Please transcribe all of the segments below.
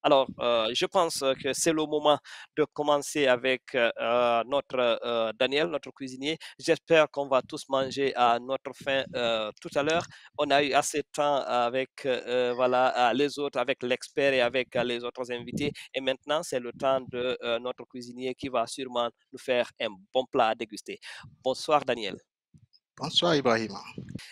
Alors, je pense que c'est le moment de commencer avec notre Daniel, notre cuisinier. J'espère qu'on va tous manger à notre faim tout à l'heure. On a eu assez de temps avec voilà, les autres, avec l'expert et avec les autres invités. Et maintenant, c'est le temps de notre cuisinier qui va sûrement nous faire un bon plat à déguster. Bonsoir, Daniel. Bonsoir Ibrahima.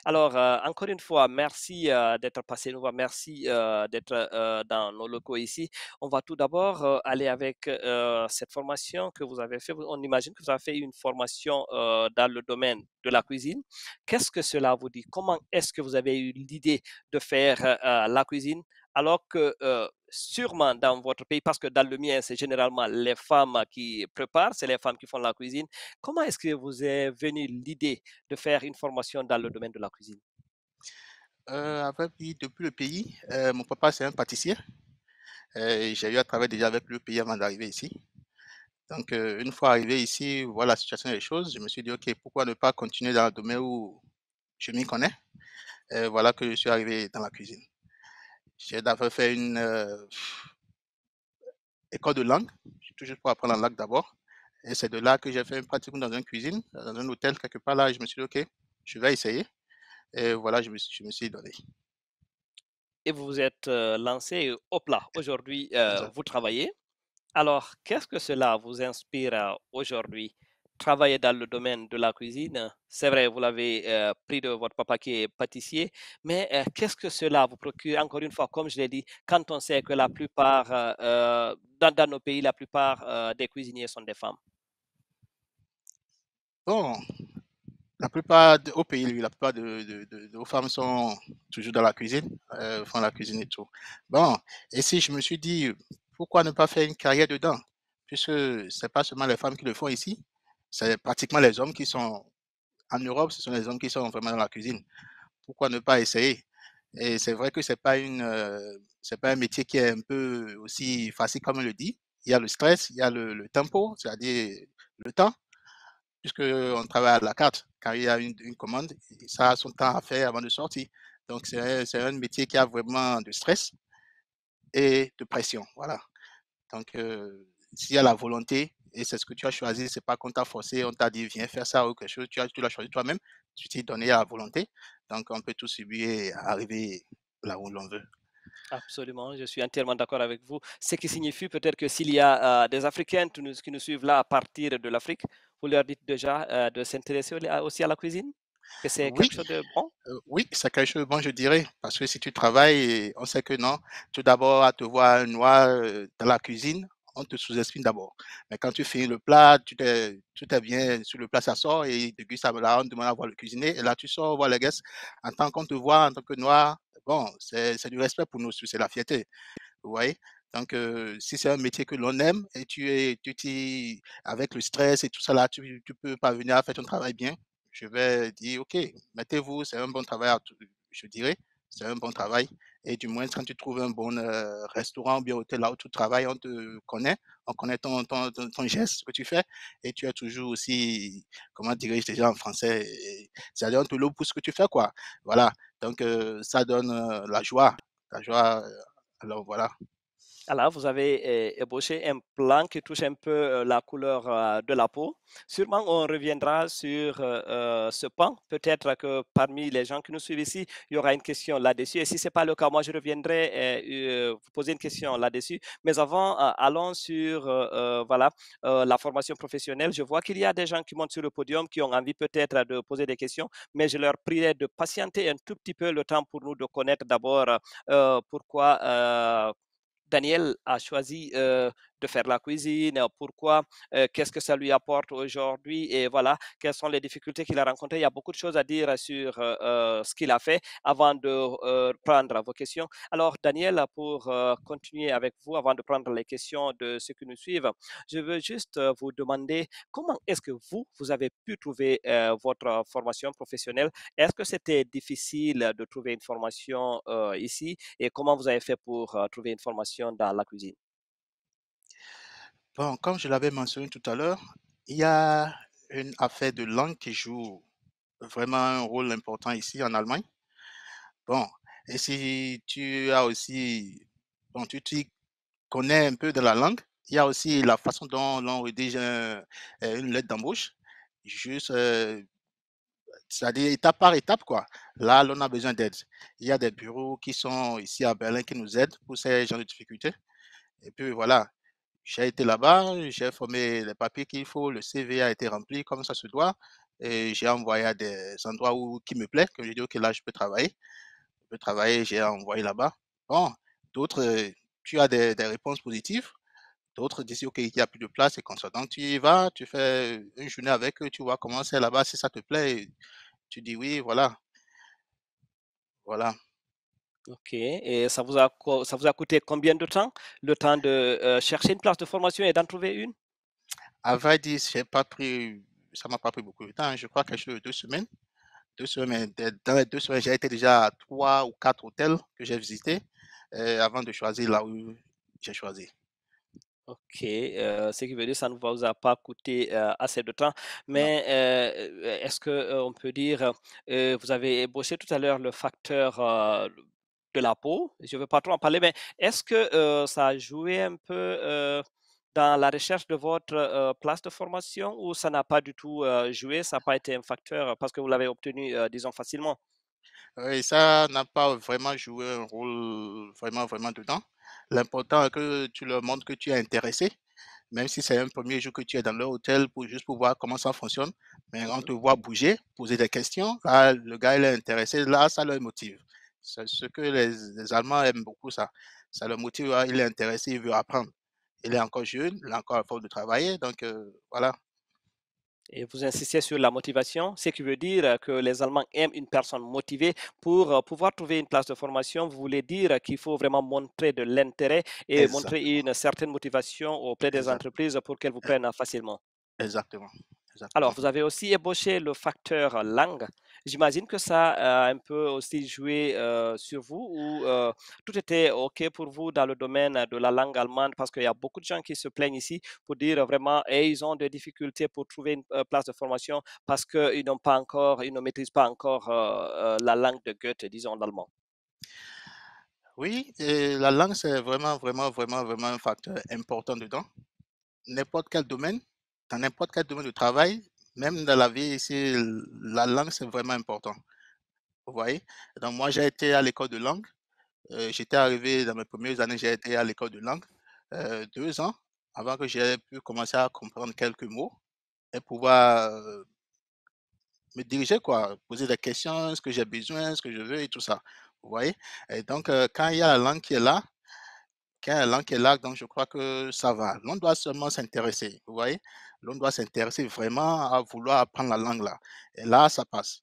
Alors, encore une fois, merci d'être passé nous voir. Merci d'être dans nos locaux ici. On va tout d'abord aller avec cette formation que vous avez fait. On imagine que vous avez fait une formation dans le domaine de la cuisine. Qu'est-ce que cela vous dit? Comment est-ce que vous avez eu l'idée de faire la cuisine alors que sûrement dans votre pays, parce que dans le mien, c'est généralement les femmes qui préparent, c'est les femmes qui font la cuisine. Comment est-ce que vous est venue l'idée de faire une formation dans le domaine de la cuisine? Depuis le pays, mon papa c'est un pâtissier. J'ai eu à travailler déjà avec le pays avant d'arriver ici. Donc une fois arrivé ici, voilà la situation des choses. Je me suis dit ok, pourquoi ne pas continuer dans le domaine où je m'y connais. Voilà que je suis arrivé dans la cuisine. J'ai d'abord fait une école de langue, tout juste pour apprendre la langue d'abord. Et c'est de là que j'ai fait une pratique dans une cuisine, dans un hôtel quelque part là. Je me suis dit ok, je vais essayer. Et voilà, je me suis donné. Et vous vous êtes lancé au plat. Aujourd'hui, Exact. vous travaillez. Alors, qu'est-ce que cela vous inspire aujourd'hui? Travailler dans le domaine de la cuisine, c'est vrai, vous l'avez pris de votre papa qui est pâtissier, mais qu'est-ce que cela vous procure? Encore une fois, comme je l'ai dit, quand on sait que la plupart, dans nos pays, la plupart des cuisiniers sont des femmes. Bon, au pays, oui, la plupart de nos femmes sont toujours dans la cuisine, font la cuisine et tout. Bon, et si je me suis dit, pourquoi ne pas faire une carrière dedans? Puisque c'est pas seulement les femmes qui le font ici, c'est pratiquement les hommes qui sont en Europe, ce sont les hommes qui sont vraiment dans la cuisine. Pourquoi ne pas essayer? Et c'est vrai que c'est pas un métier qui est un peu aussi facile comme on le dit. Il y a le stress, il y a le tempo, c'est-à-dire le temps puisqu'on travaille à la carte. Quand il y a une commande, ça a son temps à faire avant de sortir. Donc, c'est un métier qui a vraiment de stress et de pression. Voilà. Donc, s'il y a la volonté, et c'est ce que tu as choisi, c'est pas qu'on t'a forcé, on t'a dit viens faire ça ou quelque chose, tu l'as choisi toi-même, tu t'es donné à la volonté. Donc, on peut tous subir et arriver là où l'on veut. Absolument, je suis entièrement d'accord avec vous. Ce qui signifie peut-être que s'il y a des Africains qui nous suivent là à partir de l'Afrique, vous leur dites déjà de s'intéresser aussi à la cuisine, que c'est Oui, quelque chose de bon. oui, c'est quelque chose de bon, je dirais, parce que si tu travailles, on sait que non, tout d'abord, à te voir noir dans la cuisine, on te sous-estime d'abord. Mais quand tu finis le plat, tout est bien sur le plat, ça sort et il déguste ça, là, on demande à voir le cuisinier et là, tu sors voir les guests. En tant qu'on te voit, en tant que noir, bon, c'est du respect pour nous, c'est la fierté, vous voyez? Donc, si c'est un métier que l'on aime et avec le stress et tout ça là, tu peux parvenir à faire ton travail bien, je vais dire, OK, mettez-vous, c'est un bon travail, je dirais, c'est un bon travail. Et du moins, quand tu trouves un bon restaurant ou bien hôtel là où tu travailles, on connaît ton geste que tu fais et tu es toujours aussi, comment dirais-je déjà en français, c'est-à-dire on te loue pour ce que tu fais, quoi. Voilà. Donc, ça donne la joie. Alors voilà. Alors, vous avez ébauché un plan qui touche un peu la couleur de la peau. Sûrement, on reviendra sur ce pan. Peut-être que parmi les gens qui nous suivent ici, il y aura une question là-dessus. Et si ce n'est pas le cas, moi, je reviendrai vous poser une question là-dessus. Mais avant, allons sur voilà, la formation professionnelle. Je vois qu'il y a des gens qui montent sur le podium qui ont envie peut-être de poser des questions, mais je leur prierai de patienter un tout petit peu le temps pour nous de connaître d'abord pourquoi Daniel a choisi de faire la cuisine, pourquoi, qu'est-ce que ça lui apporte aujourd'hui et voilà, quelles sont les difficultés qu'il a rencontrées. Il y a beaucoup de choses à dire sur ce qu'il a fait avant de prendre vos questions. Alors, Daniel, pour continuer avec vous, avant de prendre les questions de ceux qui nous suivent, je veux juste vous demander comment est-ce que vous avez pu trouver votre formation professionnelle? Est-ce que c'était difficile de trouver une formation ici? Et comment vous avez fait pour trouver une formation dans la cuisine? Bon, comme je l'avais mentionné tout à l'heure, il y a une affaire de langue qui joue vraiment un rôle important ici en Allemagne. Bon, et si tu as aussi, bon, tu t'y connaît un peu de la langue. Il y a aussi la façon dont l'on rédige une lettre d'embauche. Juste, c'est-à-dire étape par étape, quoi. Là, l'on a besoin d'aide. Il y a des bureaux qui sont ici à Berlin qui nous aident pour ces genres de difficultés. Et puis voilà, j'ai été là-bas, j'ai formé les papiers qu'il faut, le CV a été rempli comme ça se doit. Et j'ai envoyé à des endroits où, qui me plaît, que j'ai dit, OK, là, je peux travailler. Je peux travailler, j'ai envoyé là-bas. Bon, d'autres, tu as des réponses positives. D'autres disent, OK, il n'y a plus de place et comme ça. Donc, tu y vas, tu fais une journée avec eux, tu vois comment c'est là-bas, si ça te plaît, tu dis oui, voilà, voilà. OK, et ça vous a coûté combien de temps? Le temps de, chercher une place de formation et d'en trouver une? À vrai dire, j'ai pas pris, ça m'a pas pris beaucoup de temps, hein. Je crois quelque chose de 2 semaines. 2 semaines, dans les 2 semaines, j'ai été déjà à 3 ou 4 hôtels que j'ai visités avant de choisir là où j'ai choisi. OK, ce qui veut dire ça ne vous a pas coûté, assez de temps. Non. Mais, est-ce que, on peut dire, vous avez ébauché tout à l'heure le facteur, de la peau. Je ne veux pas trop en parler, mais est-ce que, ça a joué un peu, dans la recherche de votre, place de formation ou ça n'a pas du tout, joué, ça n'a pas été un facteur, parce que vous l'avez obtenu, disons facilement? Oui, ça n'a pas vraiment joué un rôle vraiment, vraiment dedans. L'important est que tu leur montres que tu es intéressé, même si c'est un premier jour que tu es dans leur hôtel pour juste pour voir comment ça fonctionne. Mais on Mmh. te voit bouger, poser des questions. Là, le gars, il est intéressé. Là, ça le motive. C'est ce que les Allemands aiment beaucoup, ça. Ça le motive. Ah, il est intéressé, il veut apprendre. Il est encore jeune, il a encore la force de travailler. Donc, voilà. Et vous insistez sur la motivation, ce qui veut dire que les Allemands aiment une personne motivée pour pouvoir trouver une place de formation. Vous voulez dire qu'il faut vraiment montrer de l'intérêt et montrer Exactement. une certaine motivation auprès des Exact, entreprises pour qu'elles vous e- prennent facilement. exactement. Alors, Exactement. vous avez aussi ébauché le facteur langue. J'imagine que ça a un peu aussi joué sur vous ou tout était OK pour vous dans le domaine de la langue allemande parce qu'il y a beaucoup de gens qui se plaignent ici pour dire vraiment et ils ont des difficultés pour trouver une place de formation parce qu'ils n'ont pas encore, ils ne maîtrisent pas encore la langue de Goethe, disons l'allemand. Oui, et la langue, c'est vraiment, vraiment, vraiment, vraiment un facteur important dedans. N'importe quel domaine, dans n'importe quel domaine de travail, même dans la vie ici, la langue, c'est vraiment important. Vous voyez? Donc, moi, j'ai été à l'école de langue. J'étais arrivé dans mes premières années, j'ai été à l'école de langue 2 ans avant que j'ai pu commencer à comprendre quelques mots et pouvoir me diriger, quoi, poser des questions, ce que j'ai besoin, ce que je veux et tout ça. Vous voyez? Et donc, quand il y a la langue qui est là, donc je crois que ça va. L'on doit seulement s'intéresser, vous voyez? L'on doit s'intéresser vraiment à vouloir apprendre la langue là. Et là, ça passe.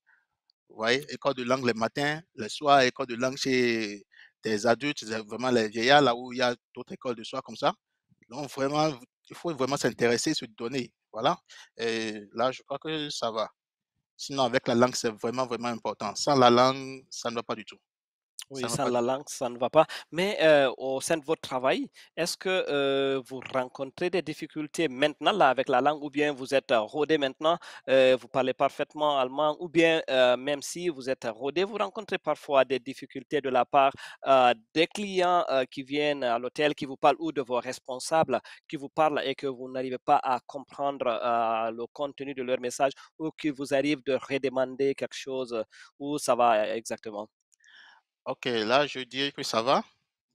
Vous voyez? École de langue les matins, le soir, école de langue chez des adultes, c'est vraiment les vieillards, là où il y a d'autres écoles de soir comme ça. Donc vraiment, il faut vraiment s'intéresser, se donner. Voilà. Et là, je crois que ça va. Sinon, avec la langue, c'est vraiment, vraiment important. Sans la langue, ça ne va pas du tout. Ça Oui, ne va sans pas du la tout. langue, ça ne va pas. Mais au sein de votre travail, est-ce que vous rencontrez des difficultés maintenant là, avec la langue ou bien vous êtes rodé maintenant, vous parlez parfaitement allemand ou bien même si vous êtes rodé, vous rencontrez parfois des difficultés de la part des clients qui viennent à l'hôtel, qui vous parlent ou de vos responsables qui vous parlent et que vous n'arrivez pas à comprendre le contenu de leur message ou qu'il vous arrive de redemander quelque chose ou ça va exactement. Ok, là, je dirais que ça va.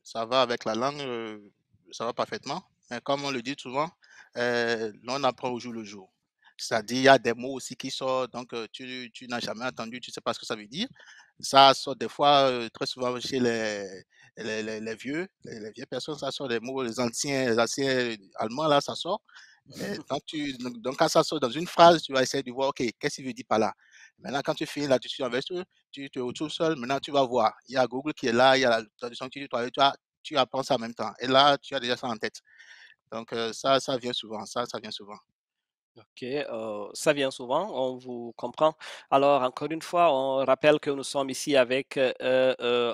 Ça va avec la langue, ça va parfaitement. Mais comme on le dit souvent, l'on apprend au jour le jour. C'est-à-dire, il y a des mots aussi qui sortent, donc tu n'as jamais entendu, tu ne sais pas ce que ça veut dire. Ça sort des fois, très souvent chez les vieux, les vieilles personnes, ça sort des mots, les anciens allemands, là, ça sort. Et donc, quand ça sort dans une phrase, tu vas essayer de voir, OK, qu'est-ce qu'il veut dire par là? Maintenant, quand tu finis la discussion avec eux, tu te retrouves seul. Maintenant, tu vas voir. Il y a Google qui est là, il y a la traduction, tu apprends ça en même temps. Et là, tu as déjà ça en tête. Donc, ça vient souvent. Ça vient souvent. OK, ça vient souvent, on vous comprend. Alors encore une fois, on rappelle que nous sommes ici avec,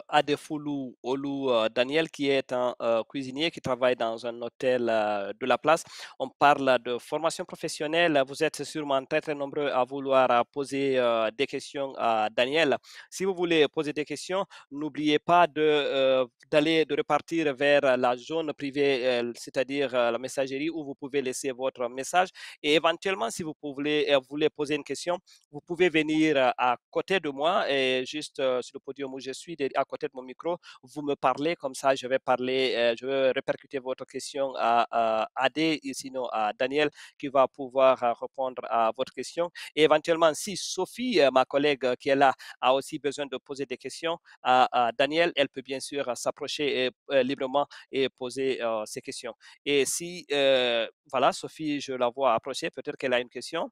Adefoulou Olu, Daniel qui est un, cuisinier qui travaille dans un hôtel, de la place. On parle de formation professionnelle. Vous êtes sûrement très, très nombreux à vouloir, poser, des questions à Daniel. Si vous voulez poser des questions, n'oubliez pas de repartir vers la zone privée, c'est-à-dire, la messagerie où vous pouvez laisser votre message et éventuellement, si voulez poser une question, vous pouvez venir à côté de moi et juste sur le podium où je suis, à côté de mon micro, vous me parlez, comme ça je vais parler, je vais répercuter votre question à Adé, et sinon à Daniel, qui va pouvoir répondre à votre question. Et éventuellement, si Sophie, ma collègue qui est là, a aussi besoin de poser des questions à Daniel, elle peut bien sûr s'approcher librement et poser ses questions. Et si, voilà, Sophie, je la vois approcher, peut-être qu'elle a une question.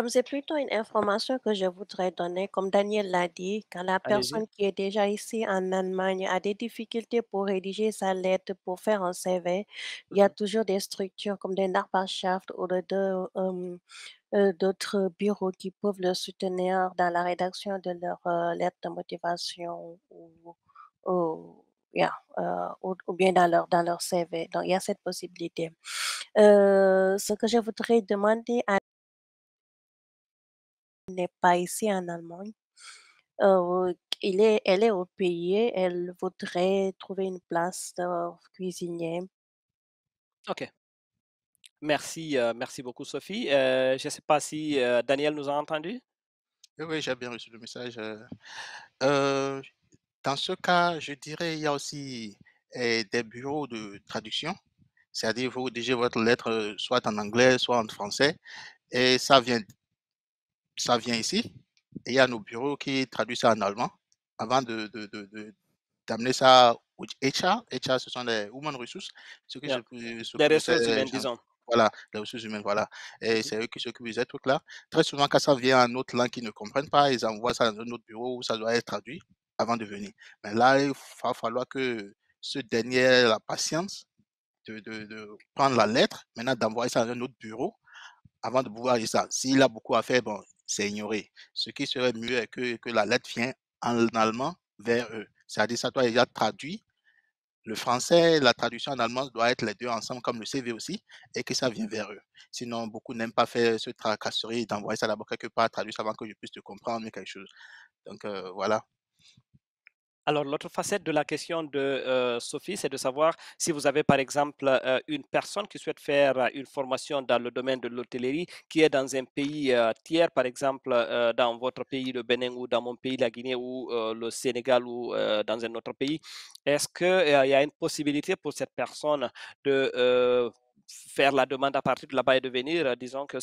C'est plutôt une information que je voudrais donner. Comme Daniel l'a dit, quand la Allez-y. personne qui est déjà ici en Allemagne a des difficultés pour rédiger sa lettre, pour faire un CV, il y a Mhm. toujours des structures comme des Nachbarschaft oder d'autres bureaux qui peuvent le soutenir dans la rédaction de leur lettre de motivation ou, yeah, ou bien dans leur CV. Donc, il y a cette possibilité. Ce que je voudrais demander à n'est pas ici en Allemagne. Elle est au pays, elle voudrait trouver une place de cuisinier. OK. Merci, merci beaucoup, Sophie. Je ne sais pas si Daniel nous a entendus. Oui, oui, j'ai bien reçu le message. Euh, Dans ce cas, je dirais il y a aussi des bureaux de traduction, c'est-à-dire vous rédigez votre lettre soit en anglais, soit en français, et ça vient ici. Et il y a nos bureaux qui traduisent ça en allemand avant d'amener ça au HR. HR, ce sont les Human Resources, ceux qui Yeah. Des s'occupent de ressources ces humaines, gens. disons. Voilà, les ressources humaines, voilà. Et Mhm. c'est eux qui s'occupent de ces trucs-là. Très souvent, quand ça vient en autre langue qu'ils ne comprennent pas, ils envoient ça dans un autre bureau où ça doit être traduit avant de venir. Mais là, il va falloir que ce dernier ait la patience de prendre la lettre, maintenant d'envoyer ça dans un autre bureau avant de pouvoir lire ça. S'il a beaucoup à faire, bon, c'est ignoré. Ce qui serait mieux est que la lettre vienne en allemand vers eux. C'est-à-dire, ça doit déjà traduit. Le français, la traduction en allemand doit être les deux ensemble, comme le CV aussi, et que ça vienne vers eux. Sinon, beaucoup n'aiment pas faire ce tracasserie d'envoyer ça d'abord quelque part, traduire ça avant que je puisse te comprendre quelque chose. Donc, voilà. Alors, l'autre facette de la question de Sophie, c'est de savoir si vous avez, par exemple, une personne qui souhaite faire une formation dans le domaine de l'hôtellerie, qui est dans un pays tiers, par exemple, dans votre pays, le Bénin, ou dans mon pays, la Guinée, ou le Sénégal, ou dans un autre pays. Est-ce qu'il y a une possibilité pour cette personne de faire la demande à partir de là-bas et de venir? Disons que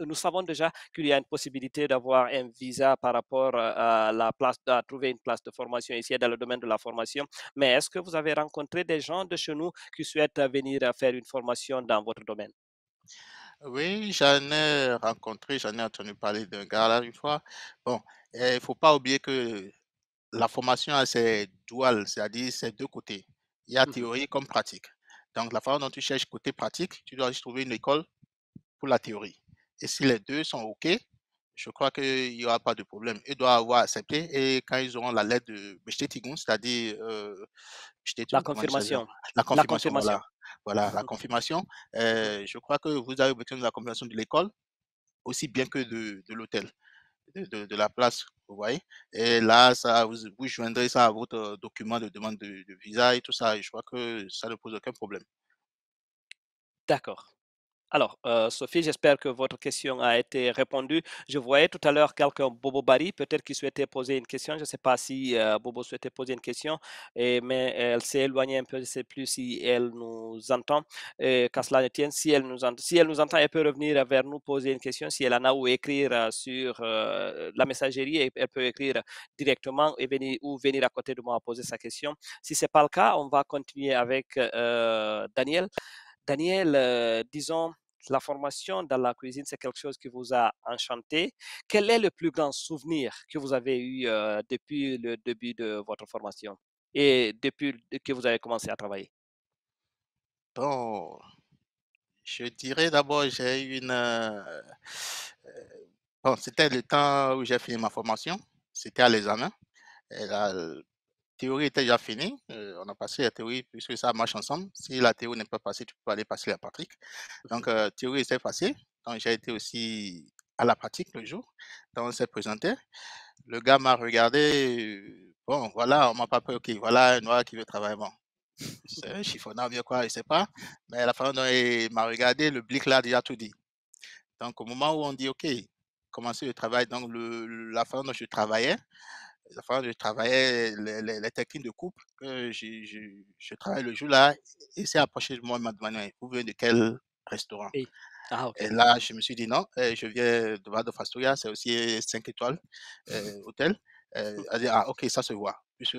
nous savons déjà qu'il y a une possibilité d'avoir un visa par rapport à la place, à trouver une place de formation ici dans le domaine de la formation. Mais est-ce que vous avez rencontré des gens de chez nous qui souhaitent venir faire une formation dans votre domaine? Oui, j'en ai rencontré, j'en ai entendu parler d'un gars là une fois. Bon, il ne faut pas oublier que la formation, c'est dual, c'est-à-dire c'est deux côtés. Il y a Mhm. théorie comme pratique. Donc, la façon dont tu cherches côté pratique, tu dois juste trouver une école pour la théorie. Et si les deux sont OK, je crois qu'il n'y aura pas de problème. Ils doivent avoir accepté et quand ils auront la lettre de Bestätigung, c'est-à-dire La Bestätigung, comment on dit ça déjà? confirmation. La La confirmation, voilà. confirmation. Voilà, la confirmation. Je crois que vous avez besoin de la confirmation de l'école aussi bien que de l'hôtel, de la place, vous voyez. Et là, ça, vous joindrez ça à votre document de demande de visa et tout ça. Et je crois que ça ne pose aucun problème. D'accord. Alors, Sophie, j'espère que votre question a été répondue. Je voyais tout à l'heure quelqu'un, Bobo Barry, peut-être qui souhaitait poser une question. Je ne sais pas si Bobo souhaitait poser une question, mais elle s'est éloignée un peu. Je ne sais plus si elle nous entend. Qu'à cela ne tienne, si elle nous entend, elle peut revenir vers nous poser une question. Si elle en a, ou écrire sur la messagerie, elle peut écrire directement et venir à côté de moi poser sa question. Si ce n'est pas le cas, on va continuer avec Daniel. Daniel, disons, la formation dans la cuisine, c'est quelque chose qui vous a enchanté. Quel est le plus grand souvenir que vous avez eu depuis le début de votre formation et depuis que vous avez commencé à travailler? Bon, Je dirais d'abord, j'ai une. Bon, c'était le temps où j'ai fini ma formation. C'était à l'examen. Et la théorie était déjà finie. On a passé la théorie puisque ça marche ensemble. Si la théorie n'est pas passée, tu peux aller passer la pratique. Donc, théorie était passée. Donc, j'ai été aussi à la pratique le jour. Donc, on s'est présenté. Le gars m'a regardé. Bon, voilà, on m'a pas pris. OK, voilà un noir qui veut travailler. Bon, c'est un chiffonnard, bien quoi, je sais pas. Mais à la fin dont il m'a regardé, le blic là a déjà tout dit. Donc, au moment où on dit, OK, commencer le travail, donc la façon dont je travaillais, la façon dont je travaillais, les techniques de coupe que je travaille le jour là, il s'est approché de moi, il m'a demandé, vous venez de quel restaurant? Oui. Ah, Et OK. là, je me suis dit non, je viens de Val de Astoria, c'est aussi 5 étoiles hôtel. Elle dit, ah, ok, ça se voit. Puisque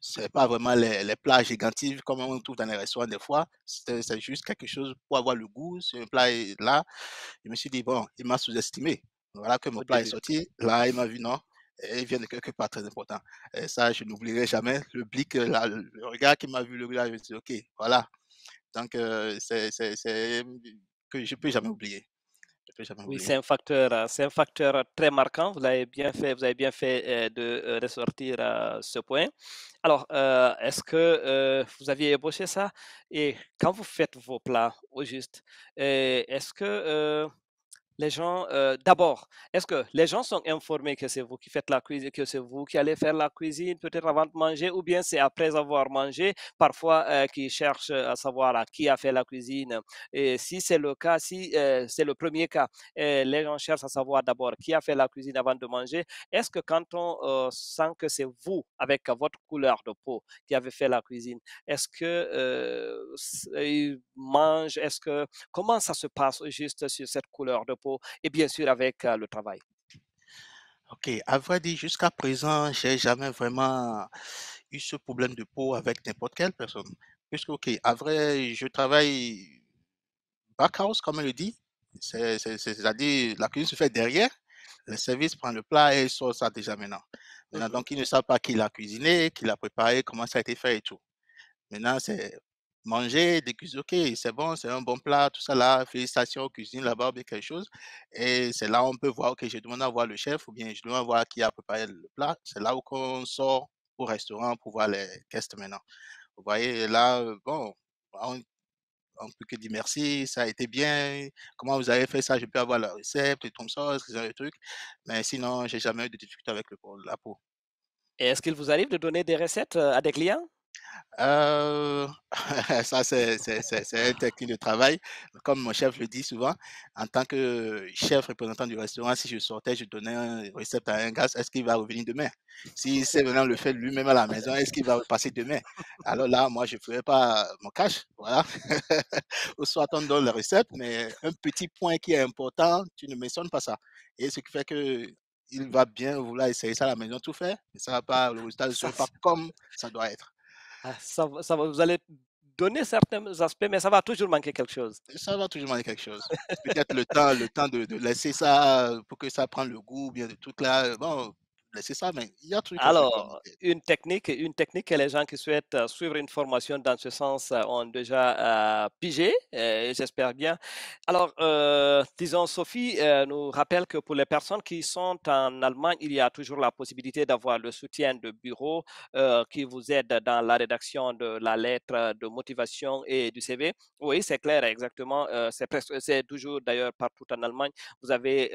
c'est pas vraiment les plats gigantifs comme on trouve dans les restaurants des fois, c'est juste quelque chose pour avoir le goût. Ce plat est là. Je me suis dit, bon, il m'a sous-estimé. Voilà que mon Au plat est début. sorti. Là, il m'a vu, non. Et il vient de quelque part très important. Et ça, je n'oublierai jamais. Le blic, là, le regard qui m'a vu, le regard, je me suis dit, ok, voilà. Donc, c'est que je ne peux jamais oublier. Je peux jamais Oui, oublier. c'est un facteur très marquant. Vous avez bien fait de ressortir ce point. Alors, est-ce que vous aviez ébauché ça? Et quand vous faites vos plats au juste, est-ce que les gens, d'abord, est-ce que les gens sont informés que c'est vous qui faites la cuisine, que c'est vous qui allez faire la cuisine peut-être avant de manger, ou bien c'est après avoir mangé, parfois qu'ils cherchent à savoir à qui a fait la cuisine. Et si c'est le cas, si c'est le premier cas, les gens cherchent à savoir d'abord qui a fait la cuisine avant de manger. Est-ce que quand on sent que c'est vous, avec votre couleur de peau, qui avez fait la cuisine, est-ce que ils mangent, comment ça se passe juste sur cette couleur de peau et bien sûr avec le travail? Ok, à vrai dire, jusqu'à présent, j'ai jamais vraiment eu ce problème de peau avec n'importe quelle personne. Puisque, ok, à vrai, je travaille backhouse, comme on le dit. C'est-à-dire, la cuisine se fait derrière, le service prend le plat et sort ça déjà maintenant. Maintenant, Mhm. donc, ils ne savent pas qui l'a cuisiné, qui l'a préparé, comment ça a été fait et tout. Maintenant, c'est manger, déguster, ok, c'est bon, c'est un bon plat, tout ça là, félicitations aux cuisines là-bas, ou bien quelque chose. Et c'est là où on peut voir, ok, je demande à voir le chef ou bien je demande à voir qui a préparé le plat. C'est là où on sort au restaurant pour voir les guests maintenant. Vous voyez, là, bon, on peut que dire merci, ça a été bien. Comment vous avez fait ça? Je peux avoir la recette et tout ça, ce genre de trucs. Mais sinon, j'ai jamais eu de difficulté avec la peau. Et est-ce qu'il vous arrive de donner des recettes à des clients? Heu, ça c'est un technique de travail. Comme mon chef le dit souvent, en tant que chef représentant du restaurant, si je sortais, je donnais un récept à un gars, est-ce qu'il va revenir demain? S'il sait maintenant le faire lui-même à la maison, est-ce qu'il va repasser demain? Alors là, moi, je ne ferai pas mon cash, voilà. Ou soit on donne la recette, mais un petit point qui est important, tu ne mentionnes pas ça. Et ce qui fait que il va bien vouloir essayer ça à la maison, tout faire, mais ça va pas, le résultat ne Ça, sera pas comme ça doit être. vous allez donner certains aspects, mais ça va toujours manquer quelque chose. Ça va toujours manquer quelque chose. Peut-être le temps de laisser ça pour que ça prenne le goût, bien de tout là. Bon, laisser ça, mais il y a toujours quelque chose qui va Alors, manquer. une technique que les gens qui souhaitent suivre une formation dans ce sens ont déjà pigé, j'espère bien. Alors, disons, Sophie nous rappelle que pour les personnes qui sont en Allemagne, il y a toujours la possibilité d'avoir le soutien de bureau qui vous aide dans la rédaction de la lettre de motivation et du CV. Oui, c'est clair, exactement. C'est toujours d'ailleurs partout en Allemagne. Vous avez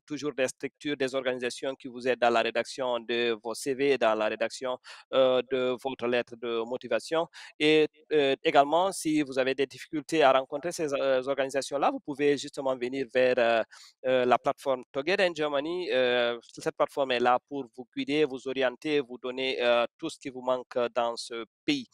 toujours des structures, des organisations qui vous aident dans la rédaction de vos CV, dans la rédaction de votre lettre de motivation. Et également, si vous avez des difficultés à rencontrer ces organisations-là, vous pouvez justement venir vers la plateforme Together in Germany. Cette plateforme est là pour vous guider, vous orienter, vous donner tout ce qui vous manque dans ce pays.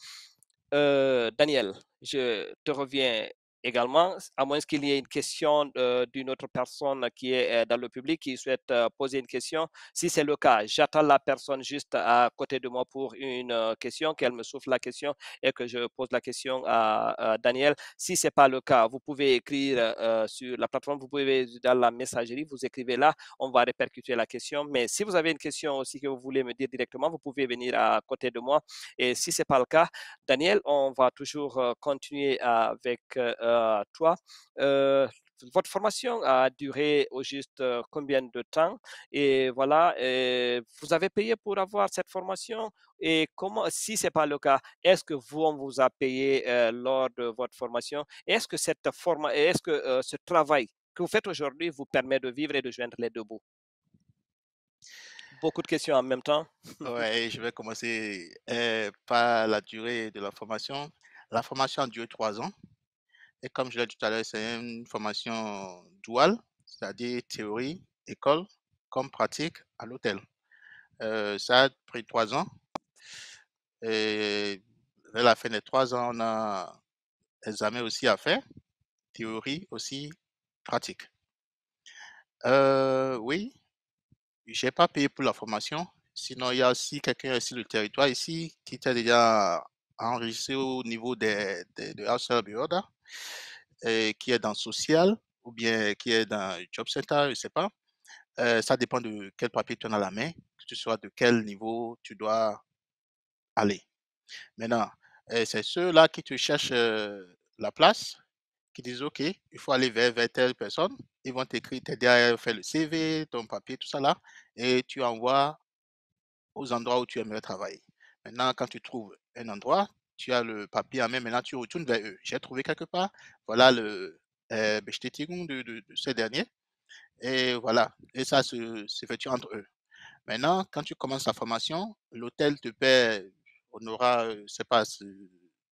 Daniel, je te reviens également, à moins qu'il y ait une question d'une autre personne qui est dans le public qui souhaite poser une question. Si c'est le cas, j'attends la personne juste à côté de moi pour une question, qu'elle me souffle la question et que je pose la question à Daniel. Si ce n'est pas le cas, vous pouvez écrire sur la plateforme, vous pouvez dans la messagerie, vous écrivez là, on va répercuter la question. Mais si vous avez une question aussi que vous voulez me dire directement, vous pouvez venir à côté de moi. Et si ce n'est pas le cas, Daniel, on va toujours continuer avec toi, votre formation a duré au juste combien de temps? Et voilà, vous avez payé pour avoir cette formation? Et comment, si ce n'est pas le cas, est-ce que vous, on vous a payé lors de votre formation? Est-ce que ce travail que vous faites aujourd'hui vous permet de vivre et de joindre les deux bouts? Beaucoup de questions en même temps. Ouais, je vais commencer par la durée de la formation. La formation a duré 3 ans. Et comme je l'ai dit tout à l'heure, c'est une formation duale, c'est-à-dire théorie, école, comme pratique à l'hôtel. Ça a pris 3 ans. Et vers la fin des 3 ans, on a examen aussi à faire, théorie aussi, pratique. Oui, j'ai pas payé pour la formation. Sinon, il y a aussi quelqu'un sur le territoire ici qui était déjà enregistré au niveau de House Builder et qui est dans social ou bien qui est dans Job Center, je ne sais pas. Ça dépend de quel papier tu as à la main, que tu sois de quel niveau tu dois aller. Maintenant, c'est ceux-là qui te cherchent la place, qui disent OK, il faut aller vers telle personne. Ils vont t'écrire, t'aider à faire le CV, ton papier, tout ça là, et tu envoies aux endroits où tu aimerais travailler. Maintenant, quand tu trouves un endroit, tu as le papier en main, maintenant tu retournes vers eux. J'ai trouvé quelque part, voilà le bestätigung de ces derniers, et voilà, et ça s'effectue entre eux. Maintenant, quand tu commences la formation, l'hôtel te paie, on aura, je sais pas,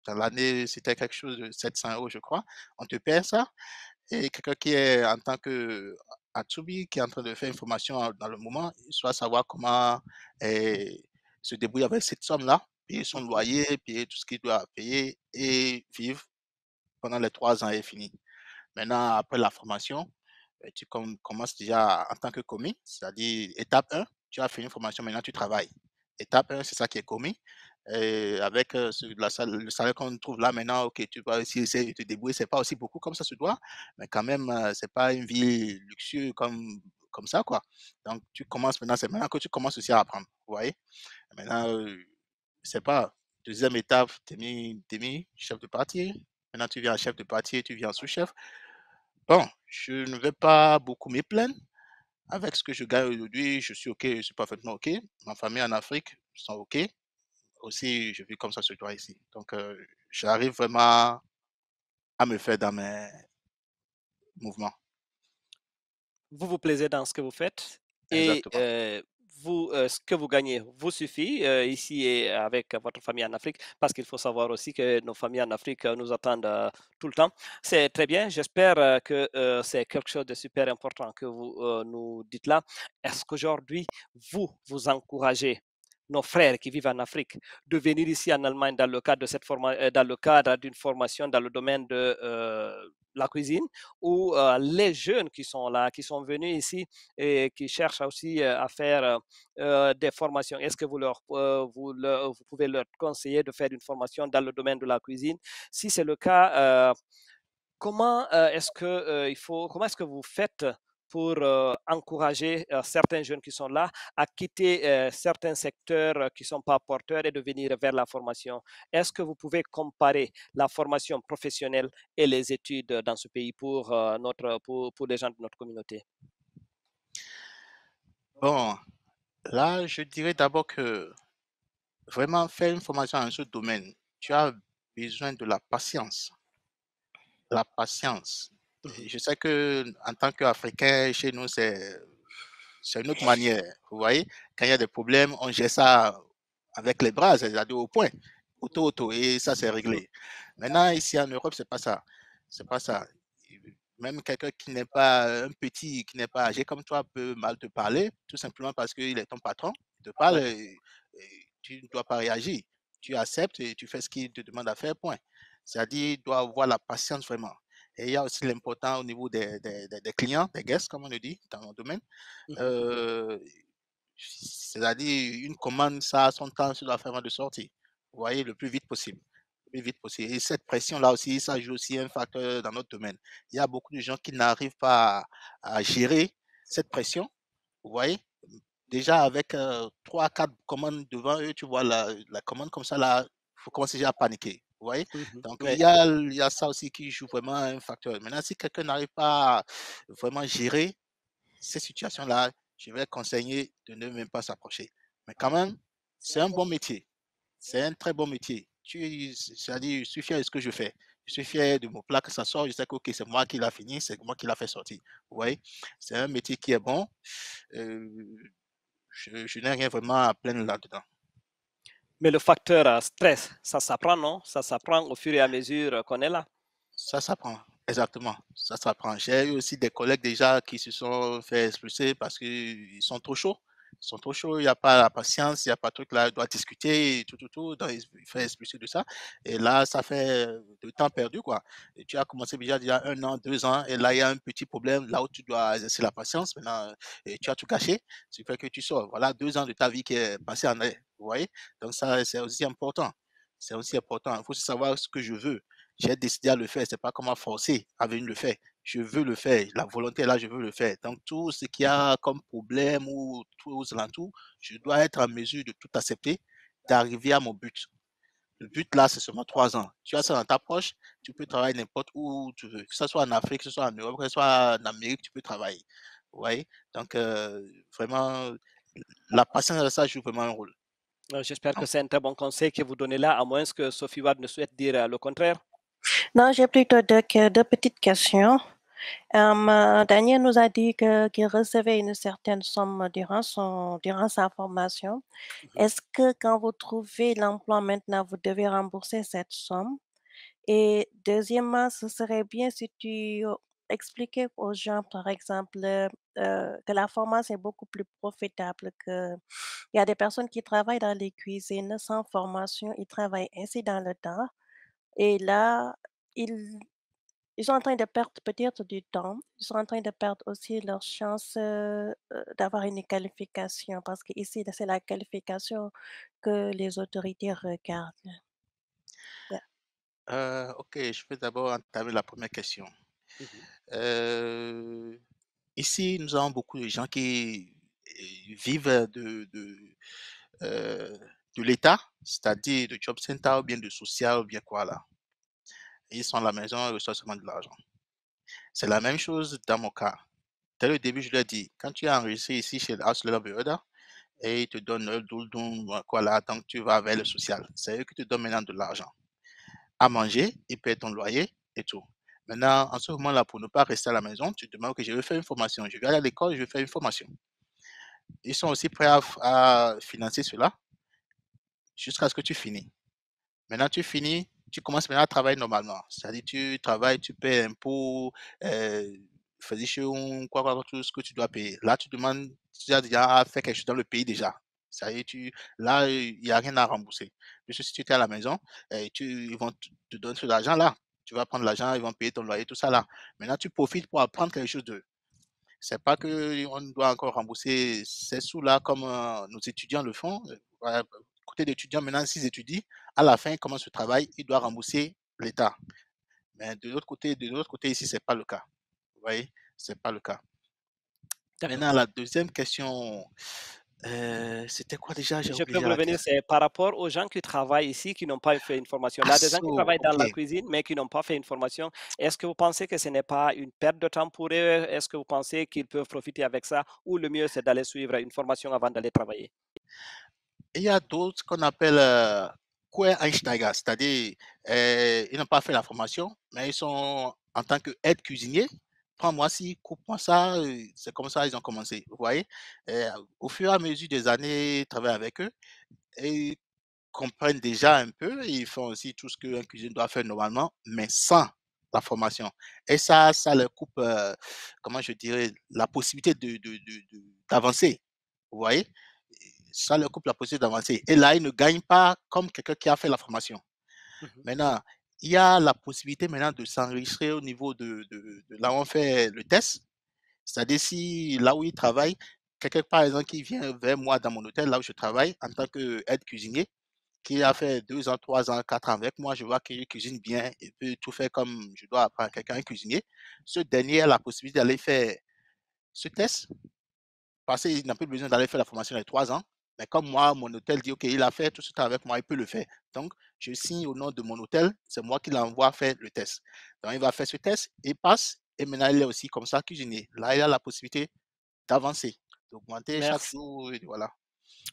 dans l'année, c'était quelque chose de 700 € je crois, on te paie ça, et quelqu'un qui est en tant que Atsubi, qui est en train de faire une formation dans le moment, il doit savoir comment se débrouiller avec cette somme-là, payer son Mhm. loyer, payer tout ce qu'il doit payer et vivre pendant les 3 ans et fini. Maintenant, après la formation, tu commences déjà en tant que commis, c'est-à-dire étape 1, tu as fait une formation, maintenant tu travailles. Étape 1, c'est ça qui est commis. Et avec le salaire qu'on trouve là maintenant, ok, tu vas aussi essayer de te débrouiller, c'est pas aussi beaucoup comme ça se doit, mais quand même, c'est pas une vie luxueuse comme ça, quoi. Donc, tu commences maintenant, c'est maintenant que tu commences aussi à apprendre, vous voyez. Maintenant, c'est pas, deuxième étape, t'es mis chef de parti. Maintenant, tu viens chef de parti, tu viens sous-chef. Bon, je ne vais pas beaucoup me plaindre. Avec ce que je gagne aujourd'hui, je suis OK, je suis parfaitement OK. Ma famille en Afrique sont OK. Aussi, je vis comme ça sur toi ici. Donc, j'arrive vraiment à me faire dans mes mouvements. Vous vous plaisez dans ce que vous faites et Exactement. ce que vous gagnez vous suffit ici et avec votre famille en Afrique, parce qu'il faut savoir aussi que nos familles en Afrique nous attendent tout le temps. C'est très bien. J'espère que c'est quelque chose de super important que vous nous dites là. Est-ce qu'aujourd'hui, vous encouragez nos frères qui vivent en Afrique de venir ici en Allemagne dans le cadre de dans le cadre d'une formation dans le domaine de la cuisine, ou les jeunes qui sont là, qui sont venus ici et qui cherchent aussi à faire des formations. Est-ce que vous pouvez leur conseiller de faire une formation dans le domaine de la cuisine? Si c'est le cas, comment est-ce que vous faites pour encourager certains jeunes qui sont là à quitter certains secteurs qui ne sont pas porteurs et de venir vers la formation? Est-ce que vous pouvez comparer la formation professionnelle et les études dans ce pays pour les gens de notre communauté? Bon, là, je dirais d'abord que vraiment faire une formation dans ce domaine, tu as besoin de la patience. La patience. Et Mhm. je sais que en tant qu'Africain, chez nous, c'est une autre manière. Vous voyez, quand il y a des problèmes, on gère ça avec les bras, c'est-à-dire au point, auto, et ça, c'est réglé. Maintenant, ici en Europe, c'est pas ça. C'est pas ça. Même quelqu'un qui n'est pas un petit, qui n'est pas âgé comme toi, peut mal te parler, tout simplement parce qu'il est ton patron. Il te parle Ouais. et tu ne dois pas réagir. Tu acceptes et tu fais ce qu'il te demande à faire, point. C'est-à-dire, il doit avoir la patience vraiment. Et il y a aussi l'important au niveau des clients, des guests, comme on le dit dans mon domaine. Mhm. Euh, C'est-à-dire, une commande, ça a son temps sur la fin de sortie. Vous voyez, le plus vite possible. Le plus vite possible. Et cette pression-là aussi, ça joue aussi un facteur dans notre domaine. Il y a beaucoup de gens qui n'arrivent pas à gérer cette pression. Vous voyez, déjà avec 3, 4 commandes devant eux, tu vois la commande comme ça, là, il faut commencer déjà à paniquer. Vous voyez? Mhm. Donc, Oui. il y a ça aussi qui joue vraiment un facteur. Maintenant, si quelqu'un n'arrive pas à vraiment gérer ces situations-là, je vais conseiller de ne même pas s'approcher. Mais quand même, c'est un bon métier. C'est un très bon métier. C'est-à-dire, je suis fier de ce que je fais. Je suis fier de mon plat que ça sort. Je sais que ok, c'est moi qui l'a fini, c'est moi qui l'a fait sortir. Vous voyez? C'est un métier qui est bon. Euh, je n'ai rien vraiment à plaindre là-dedans. Mais le facteur stress, ça s'apprend, non? Ça s'apprend au fur et à mesure qu'on est là. Ça s'apprend, exactement. Ça s'apprend. J'ai eu aussi des collègues déjà qui se sont fait expulser parce qu'ils sont trop chauds. Ils sont trop chauds, il n'y a pas la patience, il n'y a pas de truc là, il doit discuter, et tout. Donc, il fait expulser de ça. Et là, ça fait du temps perdu, quoi. Et tu as commencé déjà il y a 1 an, 2 ans, et là, il y a un petit problème, là où tu dois exercer la patience. Maintenant, et tu as tout caché, ce qui fait que tu sors. Voilà 2 ans de ta vie qui est passée en arrêt. Vous voyez? Donc, ça, c'est aussi important. C'est aussi important. Il faut aussi savoir ce que je veux. J'ai décidé à le faire, c'est pas comment forcer à venir le faire. Je veux le faire, la volonté est là, je veux le faire. Donc tout ce qu'il y a comme problème ou tout aux alentours, je dois être en mesure de tout accepter, d'arriver à mon but. Le but là, c'est seulement 3 ans. Tu as ça dans ta poche, tu peux travailler n'importe où tu veux, que ce soit en Afrique, que ce soit en Europe, que ce soit en Amérique, tu peux travailler. Vous voyez? Donc vraiment, la patience de ça joue vraiment un rôle. J'espère que c'est un très bon conseil que vous donnez là, à moins que Sophie Ward ne souhaite dire le contraire. Non, j'ai plutôt deux petites questions. Daniel nous a dit qu'il recevait une certaine somme durant sa formation. Mhm. Est-ce que quand vous trouvez l'emploi maintenant, vous devez rembourser cette somme? Et deuxièmement, ce serait bien si tu expliquais aux gens, par exemple, que la formation est beaucoup plus profitable que... Il y a des personnes qui travaillent dans les cuisines sans formation, ils travaillent ainsi dans le temps. Et là, ils ils sont en train de perdre peut-être du temps. Ils sont en train de perdre aussi leur chance, d'avoir une qualification parce qu'ici, c'est la qualification que les autorités regardent. Yeah. Ok, je vais d'abord entamer la première question. Mhm. Euh, Ici, nous avons beaucoup de gens qui vivent euh, de l'État, c'est-à-dire de job center ou bien de social ou bien quoi là. Ils sont à la maison et reçoivent seulement de l'argent. C'est la même chose dans mon cas. Dès le début, je leur dis, quand tu es enregistré ici chez le House Level Builder et ils te donnent le douldon, quoi là, donc tu vas vers le social. C'est eux qui te donnent maintenant de l'argent à manger, ils paient ton loyer et tout. Maintenant, en ce moment-là, pour ne pas rester à la maison, tu te demandes que je vais faire une formation. Je vais aller à l'école, je vais faire une formation. Ils sont aussi prêts à financer cela jusqu'à ce que tu finis. Maintenant, tu finis, tu commences maintenant à travailler normalement. C'est-à-dire, tu travailles, tu paies impôts, euh, tout ce que tu dois payer. Là, tu demandes, tu as déjà fait quelque chose dans le pays déjà. Ça y est, là, il n'y a rien à rembourser. Juste si tu étais à la maison, ils vont te donner de l'argent là. Tu vas prendre l'argent, ils vont payer ton loyer, tout ça là. Maintenant, tu profites pour apprendre quelque chose d'eux. C'est pas qu'on doit encore rembourser ces sous-là comme nos étudiants le font. Voilà, côté d'étudiants, maintenant, s'ils étudient, à la fin, comment se travaille, ils doivent rembourser l'État. Mais de l'autre côté ici, c'est pas le cas. Vous voyez, c'est pas le cas. D'accord. Maintenant, la deuxième question, c'était quoi déjà? J'ai Je peux oublié vous la revenir, question. c'est par rapport aux gens qui travaillent ici, qui n'ont pas fait une formation. Ah, Là, des gens qui travaillent dans ok. la cuisine, mais qui n'ont pas fait une formation, est-ce que vous pensez que ce n'est pas une perte de temps pour eux? Est-ce que vous pensez qu'ils peuvent profiter avec ça? Ou le mieux, c'est d'aller suivre une formation avant d'aller travailler? Et il y a d'autres qu'on appelle Quereinsteiger, c'est-à-dire ils n'ont pas fait la formation, mais ils sont en tant qu'aide cuisinier. Prends-moi ci, coupe-moi ça, c'est comme ça ils ont commencé. Vous voyez. Au fur et à mesure des années, ils travaillent avec eux et ils comprennent déjà un peu. Ils font aussi tout ce qu'un cuisinier doit faire normalement, mais sans la formation. Et ça leur coupe, comment je dirais, la possibilité d'avancer. Vous voyez, ça leur coupe la possibilité d'avancer. Et là, ils ne gagnent pas comme quelqu'un qui a fait la formation. Mhm. Maintenant, il y a la possibilité maintenant de s'enregistrer au niveau de là où on fait le test. C'est-à-dire si là où ils travaillent, quelqu'un par exemple qui vient vers moi dans mon hôtel, là où je travaille, en tant qu'aide cuisinier, qui a fait 2 ans, 3 ans, 4 ans avec moi, je vois qu'il cuisine bien et peut tout faire comme je dois apprendre à quelqu'un un cuisinier. Ce dernier a la possibilité d'aller faire ce test parce qu'il n'a plus besoin d'aller faire la formation les 3 ans. Mais comme moi, mon hôtel dit, OK, il a fait tout ce temps avec moi, il peut le faire. Donc, je signe au nom de mon hôtel, c'est moi qui l'envoie faire le test. Donc, il va faire ce test, il passe, et maintenant, il est aussi comme ça cuisinier. Là, il a la possibilité d'avancer, d'augmenter chaque Merci. jour, et voilà.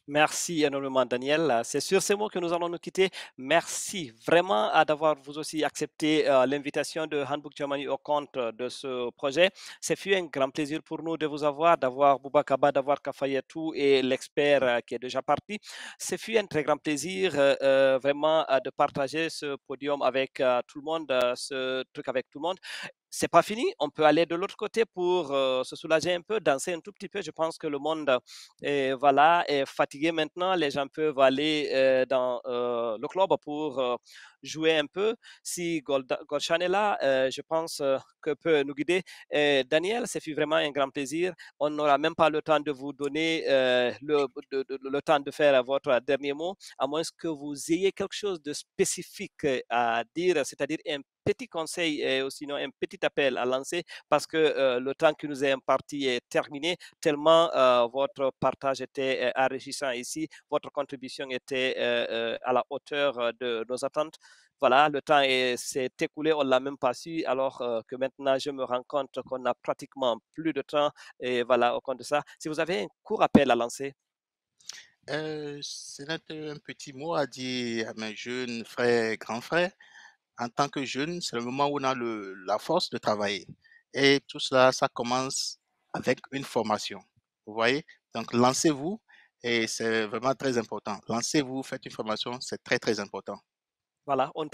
Merci énormément, Daniel. C'est sur ces mots que nous allons nous quitter. Merci vraiment d'avoir vous aussi accepté l'invitation de Handbook Germany au compte de ce projet. Ce fut un grand plaisir pour nous de vous avoir, d'avoir Boubakaba, d'avoir Kafayetou et l'expert qui est déjà parti. Ce fut un très grand plaisir vraiment de partager ce podium avec tout le monde, ce truc avec tout le monde. C'est pas fini, on peut aller de l'autre côté pour se soulager un peu, danser un tout petit peu. Je pense que le monde voilà, est fatigué maintenant. Les gens peuvent aller dans le club pour jouer un peu. Si Golshan est là, je pense que peut nous guider. Daniel, ce fut vraiment un grand plaisir. On n'aura même pas le temps de vous donner le temps de faire votre dernier mot, à moins que vous ayez quelque chose de spécifique à dire, c'est-à-dire un petit conseil ou sinon un petit appel à lancer parce que le temps qui nous est imparti est terminé, tellement votre partage était enrichissant ici, votre contribution était à la hauteur de nos attentes. Voilà, le temps s'est écoulé, on ne l'a même pas su, alors que maintenant je me rends compte qu'on a pratiquement plus de temps. Et voilà, au compte de ça, si vous avez un court appel à lancer. C'est un petit mot à dire à mes jeunes frères, grands frères. En tant que jeune, c'est le moment où on a la force de travailler. Et tout cela, ça commence avec une formation. Vous voyez? Donc, lancez-vous et c'est vraiment très important. Lancez-vous, faites une formation, c'est très, très important. Voilà, on ne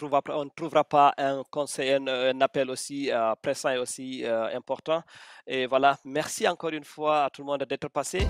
trouvera pas un conseil, un appel aussi pressant et aussi important. Et voilà, merci encore une fois à tout le monde d'être passé.